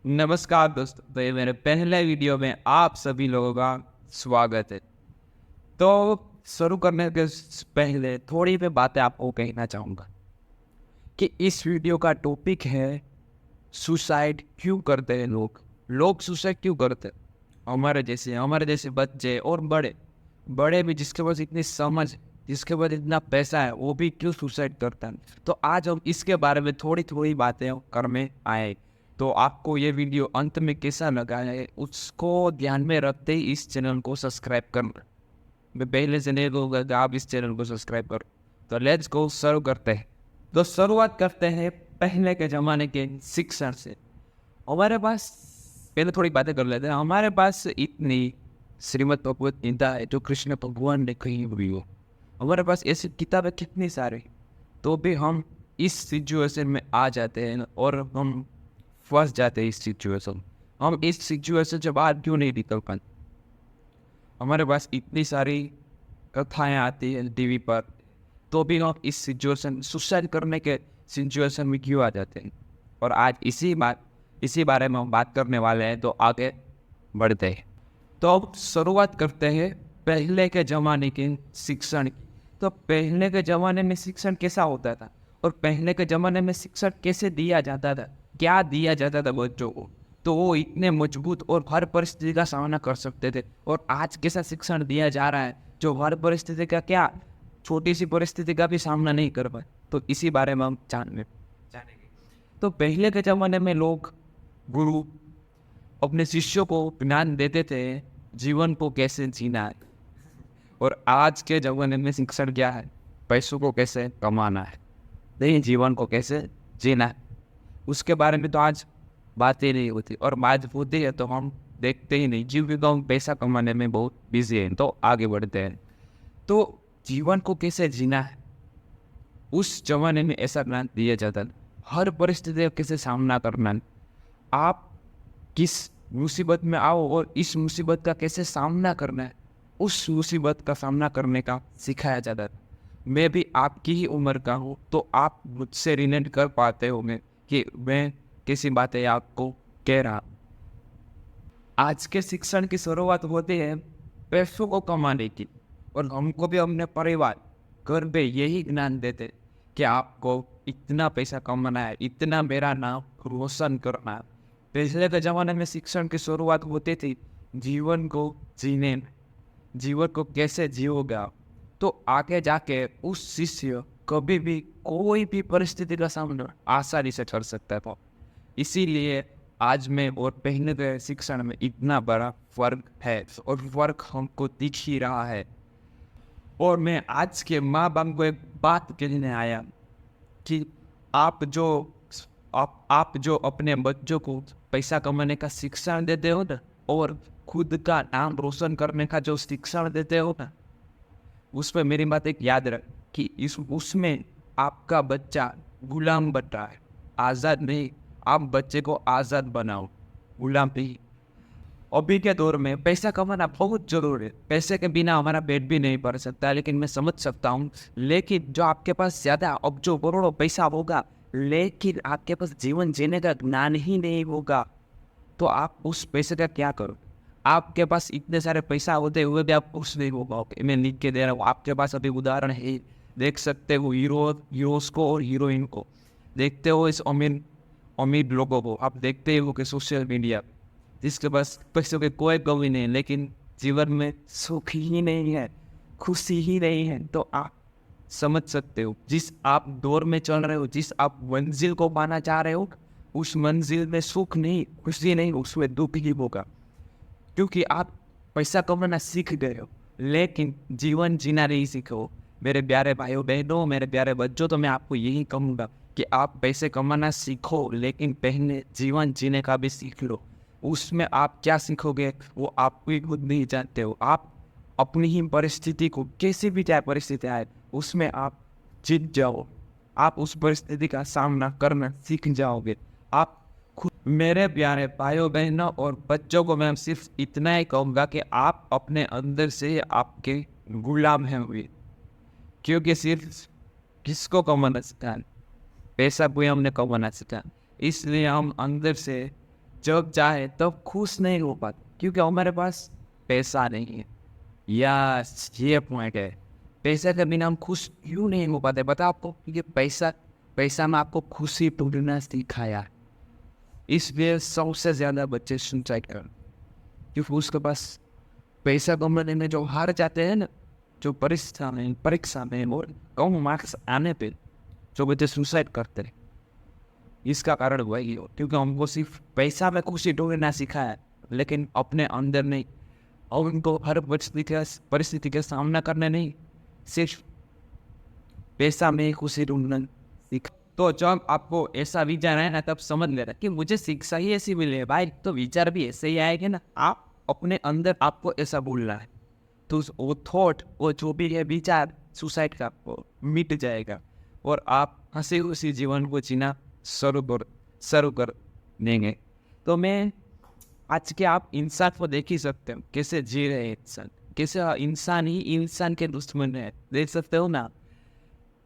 नमस्कार दोस्तों, तो ये मेरे पहले वीडियो में आप सभी लोगों का स्वागत है। तो शुरू करने के पहले थोड़ी पे बातें आपको कहना चाहूँगा कि इस वीडियो का टॉपिक है सुसाइड क्यों करते हैं लोग सुसाइड क्यों करते हैं। हमारे जैसे बच्चे और बड़े बड़े भी जिसके पास इतनी समझ, जिसके पास इतना पैसा है, वो भी क्यों सुसाइड करता है। तो आज हम इसके बारे में थोड़ी थोड़ी बातें करने आए। तो आपको ये वीडियो अंत में कैसा लगा है उसको ध्यान में रखते ही इस चैनल को सब्सक्राइब करना। मैं पहले से नहीं कहूँगा कि आप इस चैनल को सब्सक्राइब करो। तो लेट्स गो, शुरू करते हैं। तो शुरुआत करते हैं पहले के ज़माने के शिक्षण से। हमारे पास पहले थोड़ी बातें कर लेते हैं। हमारे पास इतनी श्रीमद् भगवत गीता है जो कृष्ण भगवान ने कही हुई हो। हमारे पास ऐसी किताबें कितनी सारी, तो भी हम इस सिचुएशन में आ जाते हैं और हम फंस जाते हैं इस सिचुएशन। हम इस सिचुएशन से बाहर क्यों नहीं निकल पाते। हमारे पास इतनी सारी कथाएं आती हैं टीवी पर, तो भी हम इस सिचुएशन सुसाइड करने के सिचुएशन में क्यों आ जाते हैं। और आज इसी बारे में हम बात करने वाले हैं। तो आगे बढ़ते हैं। तो अब शुरुआत करते हैं पहले के ज़माने के शिक्षण की। तो पहले के ज़माने में शिक्षण कैसा होता था और पहले के ज़माने में शिक्षण कैसे दिया जाता था, क्या दिया जाता था बच्चों को, तो वो इतने मजबूत और हर परिस्थिति का सामना कर सकते थे। और आज कैसा शिक्षण दिया जा रहा है जो हर परिस्थिति का क्या, छोटी सी परिस्थिति का भी सामना नहीं कर पाए। तो इसी बारे में हम जानेंगे। तो पहले के ज़माने में लोग, गुरु अपने शिष्यों को ज्ञान देते थे जीवन को कैसे जीना है। और आज के ज़माने में शिक्षण क्या है, पैसों को कैसे कमाना है, नहीं जीवन को कैसे जीना है। उसके बारे में तो आज बात ही नहीं होती, और बात होती है तो हम देखते ही नहीं, क्योंकि हम पैसा कमाने में बहुत बिजी हैं। तो आगे बढ़ते हैं। तो जीवन को कैसे जीना है उस जमाने में ऐसा ज्ञान दिया जाता है। हर परिस्थिति का कैसे सामना करना है, आप किस मुसीबत में आओ और इस मुसीबत का कैसे सामना करना है, उस मुसीबत का सामना करने का सिखाया जाता है। मैं भी आपकी ही उम्र का हूँ, तो आप मुझसे रिलेट कर पाते होंगे कि मैं किसी बातें आपको कह रहा। आज के शिक्षण की शुरुआत होती है पैसों को कमाने की, और हमको भी अपने परिवार घर पे यही ज्ञान देते कि आपको इतना पैसा कमाना है, इतना मेरा नाम रोशन करना है। पिछले के ज़माने में शिक्षण की शुरुआत होती थी जीवन को जीने में, जीवन को कैसे जियोगा। तो आगे जाके उस शिष्य कभी भी कोई भी परिस्थिति का सामना आसानी से कर सकता था। इसीलिए आज में और पहले के शिक्षण में इतना बड़ा फर्क है, और फर्क हमको दिख ही रहा है। और मैं आज के माँ बाप को एक बात कहने आया कि आप जो अपने बच्चों को पैसा कमाने का शिक्षण देते हो ना, और खुद का नाम रोशन करने का जो शिक्षण देते हो ना, उसमें मेरी बात एक याद रख कि उसमें आपका बच्चा गुलाम बन रहा है, आज़ाद नहीं। आप बच्चे को आज़ाद बनाओ, गुलाम नहीं। अभी के दौर में पैसा कमाना बहुत जरूरी है, पैसे के बिना हमारा पेट भी नहीं भर सकता, लेकिन मैं समझ सकता हूँ। लेकिन जो आपके पास ज़्यादा अब जो करोड़ों पैसा होगा, लेकिन आपके पास जीवन जीने का ज्ञान ही नहीं होगा, तो आप उस पैसे का क्या करो। आपके पास इतने सारे पैसा होते हुए भी आप खुश नहीं हो पाओगे। मैं लिख के दे रहा हूँ, आपके पास अभी उदाहरण है, देख सकते हो हीरोज को और हीरोइन को देखते हो, इस अमीर अमीर लोगों को आप देखते हो कि सोशल मीडिया, जिसके पास पैसों की कोई कमी नहीं, लेकिन जीवन में सुख ही नहीं है, खुशी ही नहीं है। तो आप समझ सकते हो, जिस आप दौर में चल रहे हो, जिस आप मंजिल को पाना चाह रहे हो, उस मंजिल में सुख नहीं, खुशी नहीं, उसमें दुख ही होगा। क्योंकि आप पैसा कमाना सीख गए हो, लेकिन जीवन जीना नहीं सीखे हो। मेरे प्यारे भाइयों बहनों, मेरे प्यारे बच्चों, तो मैं आपको यही कहूँगा कि आप पैसे कमाना सीखो, लेकिन पहले जीवन जीने का भी सीख लो। उसमें आप क्या सीखोगे वो आप भी खुद नहीं जानते हो। आप अपनी ही परिस्थिति को, कैसी भी चाहे परिस्थिति आए, उसमें आप जीत जाओ। आप उस परिस्थिति का सामना करना सीख जाओगे। आप खुद, मेरे प्यारे भाइयों बहनों और बच्चों को मैं सिर्फ इतना ही कहूँगा कि आप अपने अंदर से आपके गुलाम हैं हुए, क्योंकि सिर्फ किसको कमाना सिखाना, पैसा कोई हमने कमाना सिखाना। इसलिए हम अंदर से जब चाहे तब खुश नहीं हो पाते क्योंकि हमारे पास पैसा नहीं है। यस, ये पॉइंट है। पैसे के बिना हम खुश क्यों नहीं हो पाते पता आपको? क्योंकि पैसा पैसा में आपको खुशी ढूंढना सिखाया, इसलिए सबसे ज़्यादा बच्चे सुसाइड कर, क्योंकि उसके पास पैसा कमाने में जो हार जाते हैं ना, जो परीक्षा में और कम मार्क्स आने पे जो बच्चे सुसाइड करते हैं, इसका कारण वही हो क्योंकि हमको सिर्फ पैसा में खुशी ढूंढना सिखाया है, लेकिन अपने अंदर नहीं। और उनको हर परिस्थिति के सामना करने नहीं, सिर्फ पैसा में ही खुशी ढूंढना सीखा। तो जब आपको ऐसा विचार है ना, तब समझ लेना कि मुझे शिक्षा ही ऐसी मिली है भाई, तो विचार भी ऐसे ही आएंगे ना। आप अपने अंदर आपको ऐसा बोलना है, तो वो थॉट, वो जो भी है विचार सुसाइड का, वो मिट जाएगा और आप हंसी खुशी जीवन को जीना शुरू कर देंगे। तो मैं आज के आप इंसान को देख ही सकते हो कैसे जी रहे हैं इंसान, कैसे इंसान ही इंसान के दुश्मन है, देख सकते हो ना।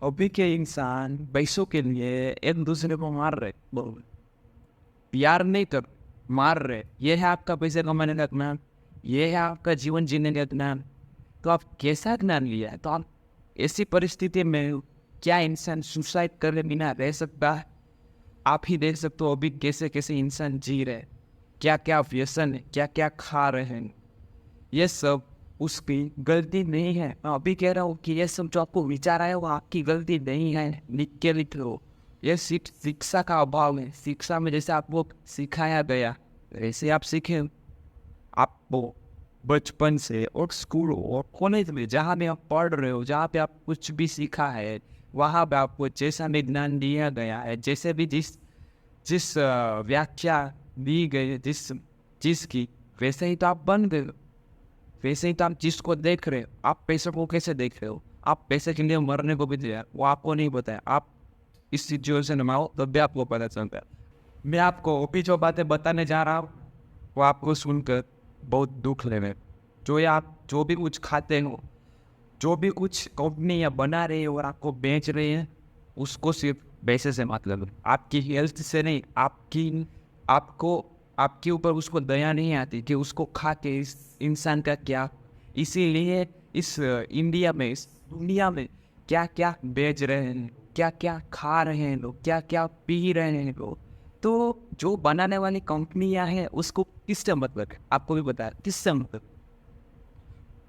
अभी के इंसान पैसों के लिए एक दूसरे को मार रहे, प्यार नहीं कर, मार रहे। ये है आपका पैसे कमाने का ज्ञान, ये है आपका जीवन जीने का ज्ञान। तो आप कैसा ज्ञान लिया है? तो आप ऐसी परिस्थिति में क्या इंसान सुसाइड करे बिना रह सकता है? आप ही देख सकते हो अभी कैसे कैसे इंसान जी रहे, क्या क्या व्यसन है, क्या क्या खा रहे हैं। ये सब उसकी गलती नहीं है। मैं अभी कह रहा हूँ कि ये सब जो आपको विचार आया वो आपकी गलती नहीं है, लिख लो। ये शिक्षा का अभाव है। शिक्षा में जैसे आपको सिखाया गया वैसे आप सीखे। आपको बचपन से और स्कूल और कॉलेज में जहाँ भी आप पढ़ रहे हो, जहाँ पे आप कुछ भी सीखा है, वहाँ पे आपको जैसा भी ज्ञान दिया गया है, जैसे भी जिस व्याख्या दी गई है जिस चीज़ की, वैसे ही तो आप बन गए। वैसे ही तो आप जिसको देख रहे हो, आप पैसे को कैसे देख रहे हो? आप पैसे के लिए मरने को भी तैयार, वो आपको नहीं पता है। आप इस सिचुएशन में आओ तब भी आपको पता चलता है। मैं आपको अभी जो बातें बताने जा रहा हूँ वो आपको सुनकर बहुत दुख लगे। आप जो भी कुछ खाते हो, जो भी कुछ कंपनी बना रही है और आपको बेच रही है, उसको सिर्फ पैसे से मतलब, आपकी हेल्थ से नहीं। आपके ऊपर उसको दया नहीं आती कि उसको खा के इस इंसान का क्या। इसीलिए इस इंडिया में, इस दुनिया में क्या क्या बेच रहे हैं, क्या क्या खा रहे हैं लोग, क्या क्या पी रहे हैं लोग। तो जो बनाने वाली कंपनियां हैं उसको किससे मतलब है? आपको भी बताया किससे मतलब?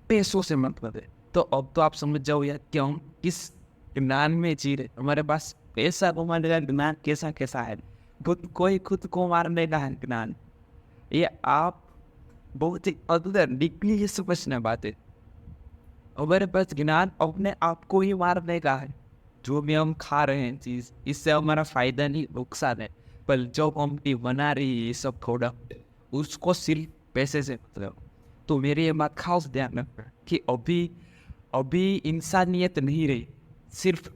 पैसों से मतलब है। तो अब तो आप समझ जाओ यार कि हम किस ज्ञान में जी रहे। हमारे पास पैसा कमाने का ज्ञान कैसा कैसा है, खुद को मारने का है ज्ञान। ये आप बहुत ही अंदर डीपली ये समझना बात है। हमारे पास ज्ञान अपने आप को ही मारने का है। जो भी हम खा रहे हैं चीज़, इससे हमारा फायदा नहीं नुकसान है। पर जो कंपनी बना रही है ये सब प्रोडक्ट, उसको सिर्फ पैसे से मतलब। तो मेरी ये बात खास ध्यान रखना कि अभी इंसानियत नहीं रही, सिर्फ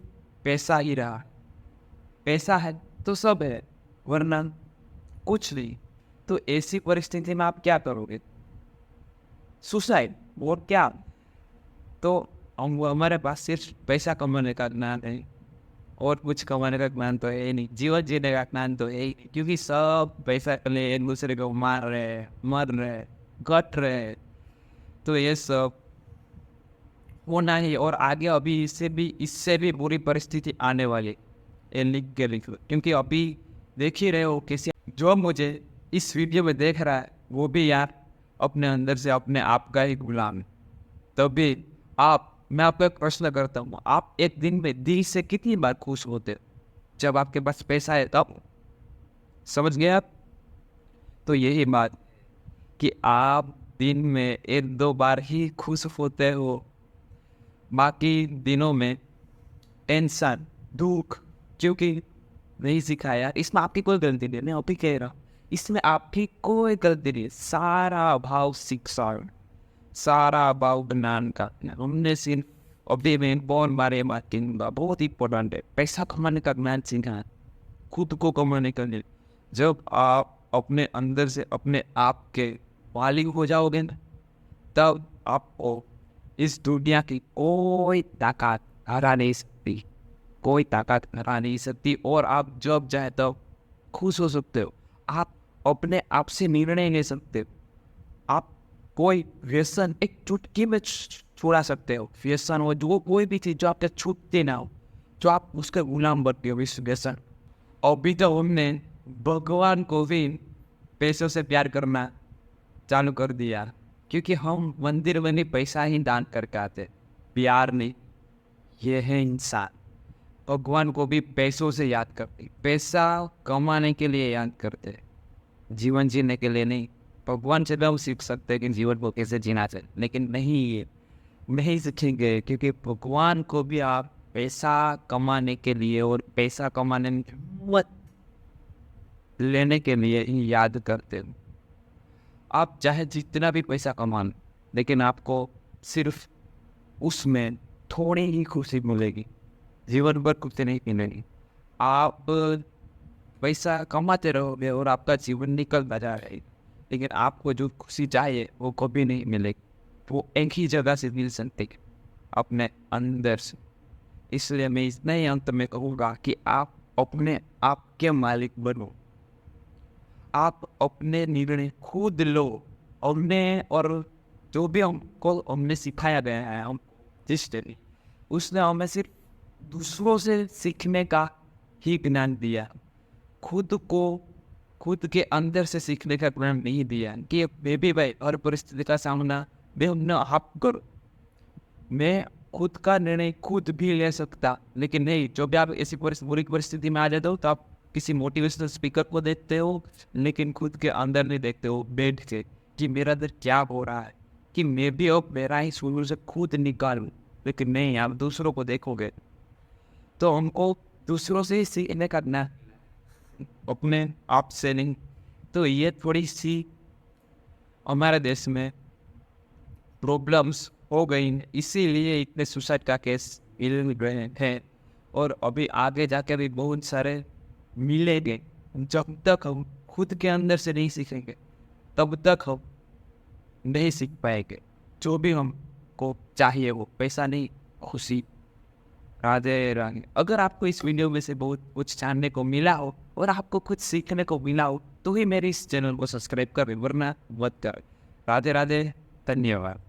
पैसा ही रहा। पैसा है तो सब है, वरना कुछ नहीं। तो ऐसी परिस्थिति में आप क्या करोगे? सुसाइड और क्या? तो हमारे पास सिर्फ पैसा कमाने का ज्ञान है और कुछ कमाने का ज्ञान तो है ही नहीं, जीवन जीने का ज्ञान तो है ही नहीं, क्योंकि सब पैसा के लिए एक दूसरे को मार रहे, मर रहे, कट रहे। तो ये सब होना ही, और आगे अभी इससे भी बुरी परिस्थिति आने वाली। ये लिख लो, क्योंकि अभी देख ही रहे हो कैसे जो मुझे इस वीडियो में देख रहा है वो भी यार अपने अंदर से अपने आप का ही गुलाम है। तभी मैं आपको एक प्रश्न करता हूँ, आप एक दिन में दिल से कितनी बार खुश होते हो? जब आपके पास पैसा है तब। समझ गए आप? तो यही बात कि आप दिन में एक दो बार ही खुश होते हो, बाकी दिनों में टेंशन, दुख, क्योंकि नहीं सिखाया। इसमें आपकी कोई गलती नहीं, मैं अभी कह रहा हूँ, इसमें आपकी कोई गलती नहीं। सारा अभाव शिक्षा, सारा अभाव ज्ञान का। हमने सिर्फ अभी में बहुत बारे बात की, बहुत इंपॉर्टेंट है। पैसा कमाने का ज्ञान सीखा, खुद को कमाने का नहीं। जब आप अपने अंदर से अपने आप के मालिक हो जाओगे ना, तब आपको इस दुनिया की कोई ताकत हरा नहीं सकती, कोई ताकत हरा नहीं सकती। और आप जब चाहे तब खुश हो सकते हो। आप अपने आप से निर्णय ले सकते हो। आप कोई व्यसन एक चुटकी में छुड़ा सकते हो। व्यसन हो जो कोई भी चीज़ जो आपसे छूटती ना हो, जो आप उसके गुलाम बनते हो इस व्यसन। अभी तो हमने भगवान को भी पैसों से प्यार करना चालू कर दिया, क्योंकि हम मंदिर में नहीं पैसा ही दान करके आते, प्यार नहीं। ये है इंसान। भगवान को भी पैसों से याद करते, पैसा कमाने के लिए याद करते, जीवन जीने के लिए नहीं। भगवान से भी हम सीख सकते हैं कि जीवन को कैसे जीना चाहिए, लेकिन नहीं सीखेंगे, क्योंकि भगवान को भी आप पैसा कमाने के लिए और पैसा कमाने में हिम्मत लेने के लिए ही याद करते हो। आप चाहे जितना भी पैसा कमा लो, लेकिन आपको सिर्फ उसमें थोड़ी ही खुशी मिलेगी, जीवन भर खुशी नहीं मिलेगी। आप पैसा कमाते रहोगे और आपका जीवन निकलता जा रहा है, लेकिन आपको जो खुशी चाहिए वो कभी नहीं मिलेगी। वो एक ही जगह से मिल सकती है, अपने अंदर से। इसलिए मैं इतना ही अंत में कहूँगा कि आप अपने आप के मालिक बनो। आप अपने निर्णय खुद लो। और जो भी हमने सिखाया गया है, हम जिस तरह उसने हमें सिर्फ दूसरों से सीखने का ही ज्ञान दिया, खुद के अंदर से सीखने का ज्ञान नहीं दिया कि मैं भी भाई हर परिस्थिति का सामना मैं हमने आप करूँ। मैं खुद का निर्णय खुद भी ले सकता, लेकिन नहीं, जो भी आप ऐसी बुरी परिस्थिति में आ जाते हो तो आप किसी मोटिवेशनल स्पीकर को देखते हो, लेकिन खुद के अंदर नहीं देखते हो बैठ के कि मेरा अंदर क्या हो रहा है, कि मैं भी अब मेरा ही सोल्यूशन खुद निकालूं। लेकिन नहीं, आप दूसरों को देखोगे तो हमको दूसरों से ही सीखने का ना, अपने आप से नहीं। तो ये थोड़ी सी हमारे देश में प्रॉब्लम्स हो गई हैं, इसीलिए इतने सुसाइड का केस मिल रहे हैं, और अभी आगे जाकर भी बहुत सारे मिलेंगे। जब तक हम खुद के अंदर से नहीं सीखेंगे तब तक हम नहीं सीख पाएंगे। जो भी हमको चाहिए वो पैसा नहीं, खुशी। राधे राधे। अगर आपको इस वीडियो में से बहुत कुछ जानने को मिला हो और आपको कुछ सीखने को मिला हो तो ही मेरे इस चैनल को सब्सक्राइब करें, वरना मत करें। राधे राधे, धन्यवाद।